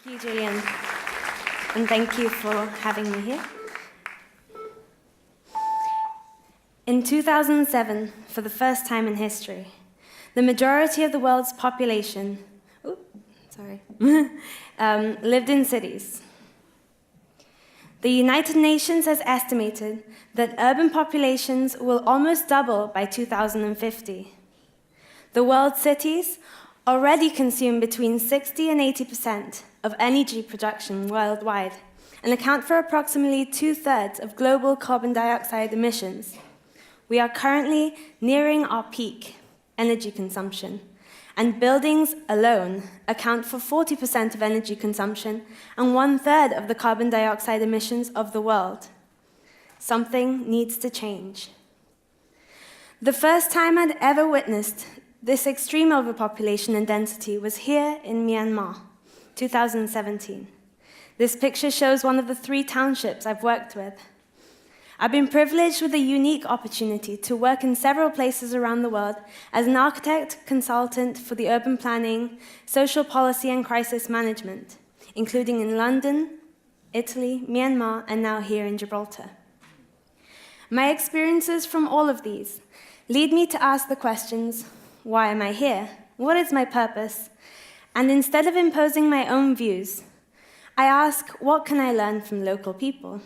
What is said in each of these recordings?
Thank you, Julian, and thank you for having me here. In 2007, for the first time in history, the majority of the world's population lived in cities. The United Nations has estimated that urban populations will almost double by 2050. The world's cities already consume between 60 and 80% of energy production worldwide and account for approximately 2/3 of global carbon dioxide emissions. We are currently nearing our peak energy consumption, and buildings alone account for 40% of energy consumption and 1/3 of the carbon dioxide emissions of the world. Something needs to change. The first time I'd ever witnessed this extreme overpopulation and density was here in Myanmar, 2017. This picture shows one of the 3 townships I've worked with. I've been privileged with a unique opportunity to work in several places around the world as an architect consultant for the urban planning, social policy, and crisis management, including in London, Italy, Myanmar, and now here in Gibraltar. My experiences from all of these lead me to ask the questions: why am I here? What is my purpose? And instead of imposing my own views, I ask, what can I learn from local people?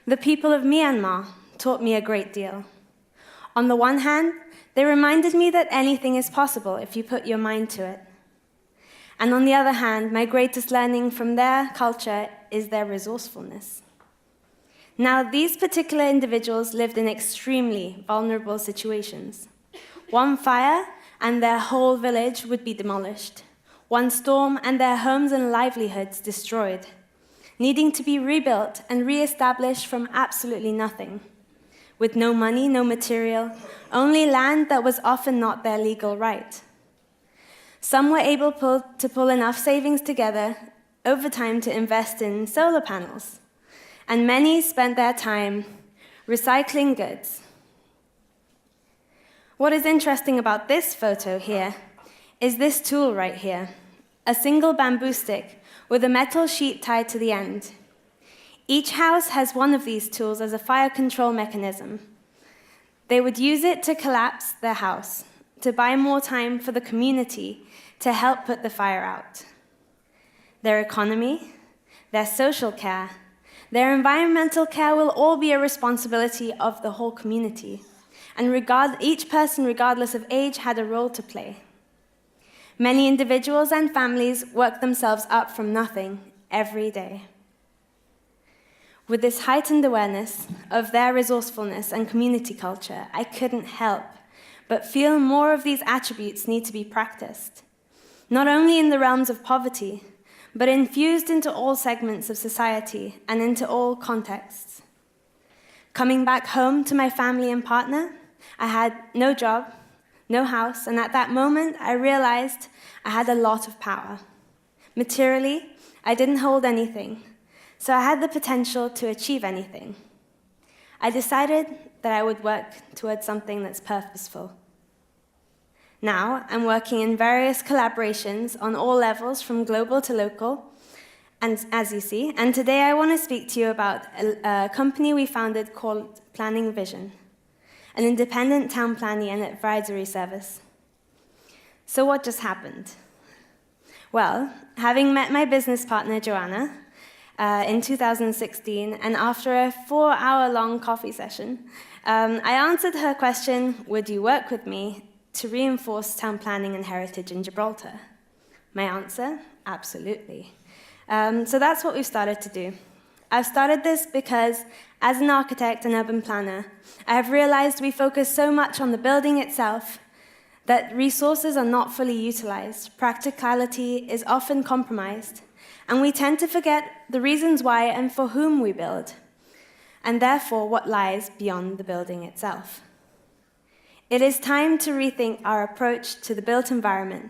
The people of Myanmar taught me a great deal. On the one hand, they reminded me that anything is possible if you put your mind to it. And on the other hand, my greatest learning from their culture is their resourcefulness. Now, these particular individuals lived in extremely vulnerable situations. One fire, and their whole village would be demolished. One storm, and their homes and livelihoods destroyed, needing to be rebuilt and re-established from absolutely nothing, with no money, no material, only land that was often not their legal right. Some were able to pull enough savings together over time to invest in solar panels, and many spent their time recycling goods. What is interesting about this photo here is this tool right here, a single bamboo stick with a metal sheet tied to the end. Each house has one of these tools as a fire control mechanism. They would use it to collapse their house, to buy more time for the community to help put the fire out. Their economy, their social care, their environmental care will all be a responsibility of the whole community. And each person, regardless of age, had a role to play. Many individuals and families work themselves up from nothing every day. With this heightened awareness of their resourcefulness and community culture, I couldn't help but feel more of these attributes need to be practiced, not only in the realms of poverty, but infused into all segments of society and into all contexts. Coming back home to my family and partner, I had no job, no house, and at that moment, I realized I had a lot of power. Materially, I didn't hold anything, so I had the potential to achieve anything. I decided that I would work towards something that's purposeful. Now, I'm working in various collaborations on all levels, from global to local, and as you see, and today I want to speak to you about a company we founded called Planning Vision, an independent town planning and advisory service. So what just happened? Well, having met my business partner, Joanna, in 2016, and after a 4-hour-long coffee session, I answered her question, would you work with me to reinforce town planning and heritage in Gibraltar? My answer, absolutely. So that's what we've started to do. I've started this because, as an architect and urban planner, I have realized we focus so much on the building itself that resources are not fully utilized, practicality is often compromised, and we tend to forget the reasons why and for whom we build, and therefore what lies beyond the building itself. It is time to rethink our approach to the built environment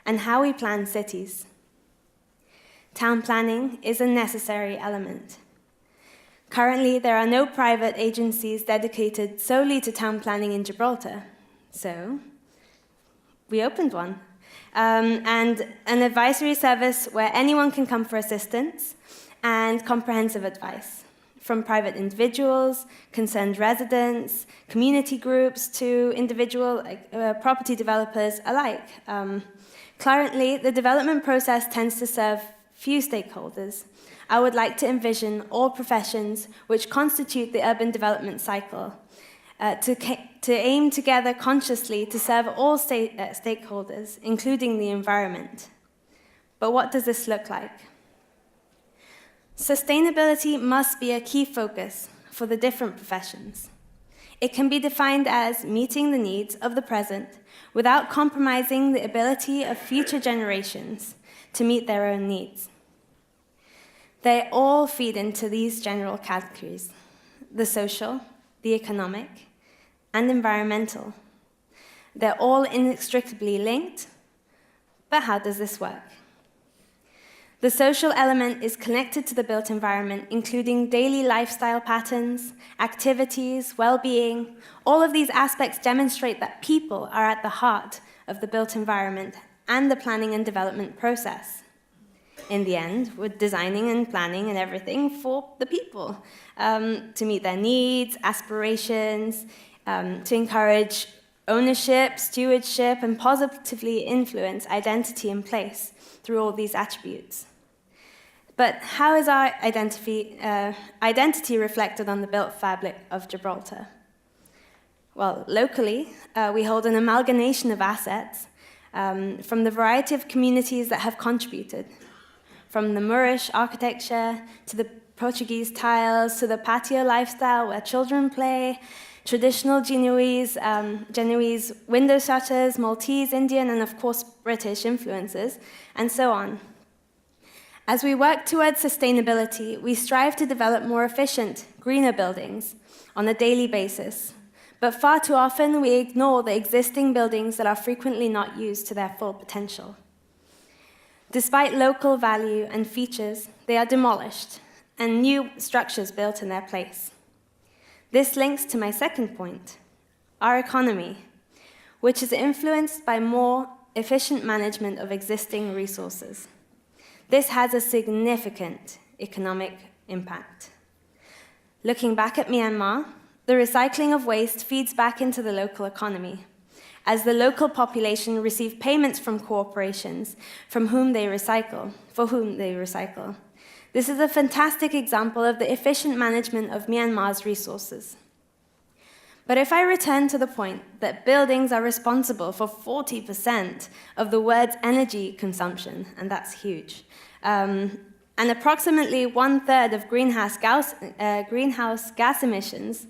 and how we plan cities. Town planning is a necessary element. Currently, there are no private agencies dedicated solely to town planning in Gibraltar, so we opened one. and an advisory service where anyone can come for assistance and comprehensive advice from private individuals, concerned residents, community groups to individual property developers alike. Currently, the development process tends to serve few stakeholders. I would like to envision all professions which constitute the urban development cycle to aim together consciously to serve all stakeholders, including the environment. But what does this look like? Sustainability must be a key focus for the different professions. It can be defined as meeting the needs of the present without compromising the ability of future generations to meet their own needs. They all feed into these general categories: the social, the economic, and environmental. They're all inextricably linked, but how does this work? The social element is connected to the built environment, including daily lifestyle patterns, activities, well-being. All of these aspects demonstrate that people are at the heart of the built environment and the planning and development process. In the end, we're designing and planning and everything for the people, to meet their needs, aspirations, to encourage ownership, stewardship, and positively influence identity and place through all these attributes. But how is our identity reflected on the built fabric of Gibraltar? Well, locally, we hold an amalgamation of assets from the variety of communities that have contributed, from the Moorish architecture to the Portuguese tiles to the patio lifestyle where children play, traditional Genoese window shutters, Maltese, Indian, and of course British influences, and so on. As we work towards sustainability, we strive to develop more efficient, greener buildings on a daily basis. But far too often, we ignore the existing buildings that are frequently not used to their full potential. Despite local value and features, they are demolished and new structures built in their place. This links to my second point, our economy, which is influenced by more efficient management of existing resources. This has a significant economic impact. Looking back at Myanmar, the recycling of waste feeds back into the local economy, as the local population receive payments from corporations for whom they recycle. This is a fantastic example of the efficient management of Myanmar's resources. But if I return to the point that buildings are responsible for 40% of the world's energy consumption, and that's huge, and approximately 1/3 of greenhouse gas emissions,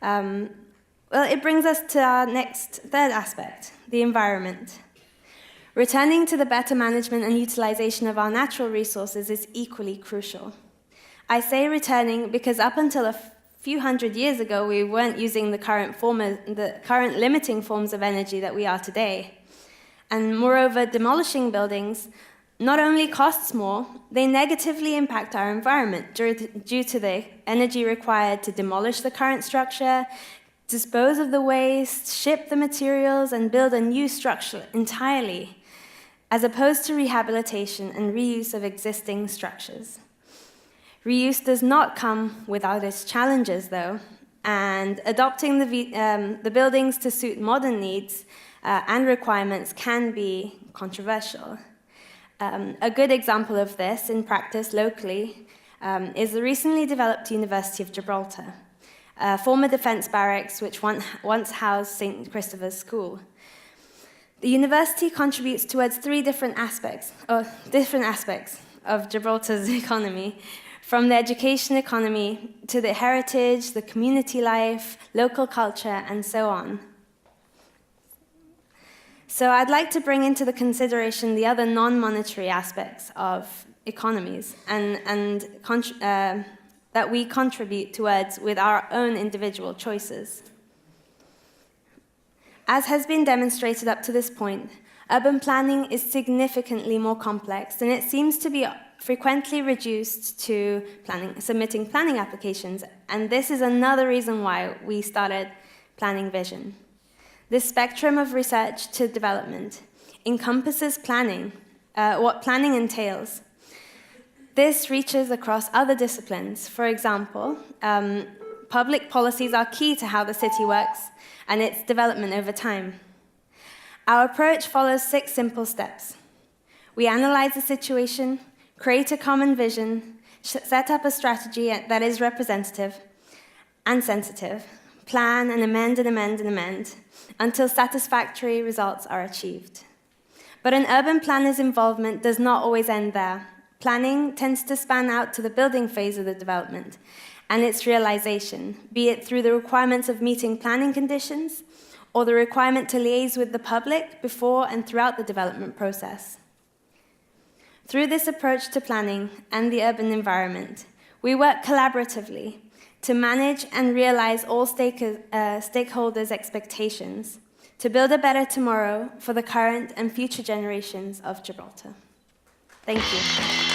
well, it brings us to our next third aspect, the environment. Returning to the better management and utilization of our natural resources is equally crucial. I say returning because up until a few hundred years ago, we weren't using the current limiting forms of energy that we are today. And moreover, demolishing buildings not only costs more, they negatively impact our environment due to the energy required to demolish the current structure, dispose of the waste, ship the materials, and build a new structure entirely, as opposed to rehabilitation and reuse of existing structures. Reuse does not come without its challenges, though, and adopting the buildings to suit modern needs and requirements can be controversial. A good example of this in practice locally is the recently developed University of Gibraltar, a former defense barracks which once housed St. Christopher's School. The university contributes towards three different aspects of Gibraltar's economy, from the education economy to the heritage, the community life, local culture, and so on. So I'd like to bring into the consideration the other non-monetary aspects of economies and that we contribute towards with our own individual choices. As has been demonstrated up to this point, urban planning is significantly more complex, and it seems to be frequently reduced to submitting planning applications, and this is another reason why we started Planning Vision. This spectrum of research to development encompasses planning, what planning entails. This reaches across other disciplines. For example, public policies are key to how the city works and its development over time. Our approach follows 6 simple steps. We analyze the situation, create a common vision, set up a strategy that is representative and sensitive, plan and amend and amend and amend until satisfactory results are achieved. But an urban planner's involvement does not always end there. Planning tends to span out to the building phase of the development and its realization, be it through the requirements of meeting planning conditions or the requirement to liaise with the public before and throughout the development process. Through this approach to planning and the urban environment, we work collaboratively to manage and realize all stakeholders' expectations to build a better tomorrow for the current and future generations of Gibraltar. Thank you.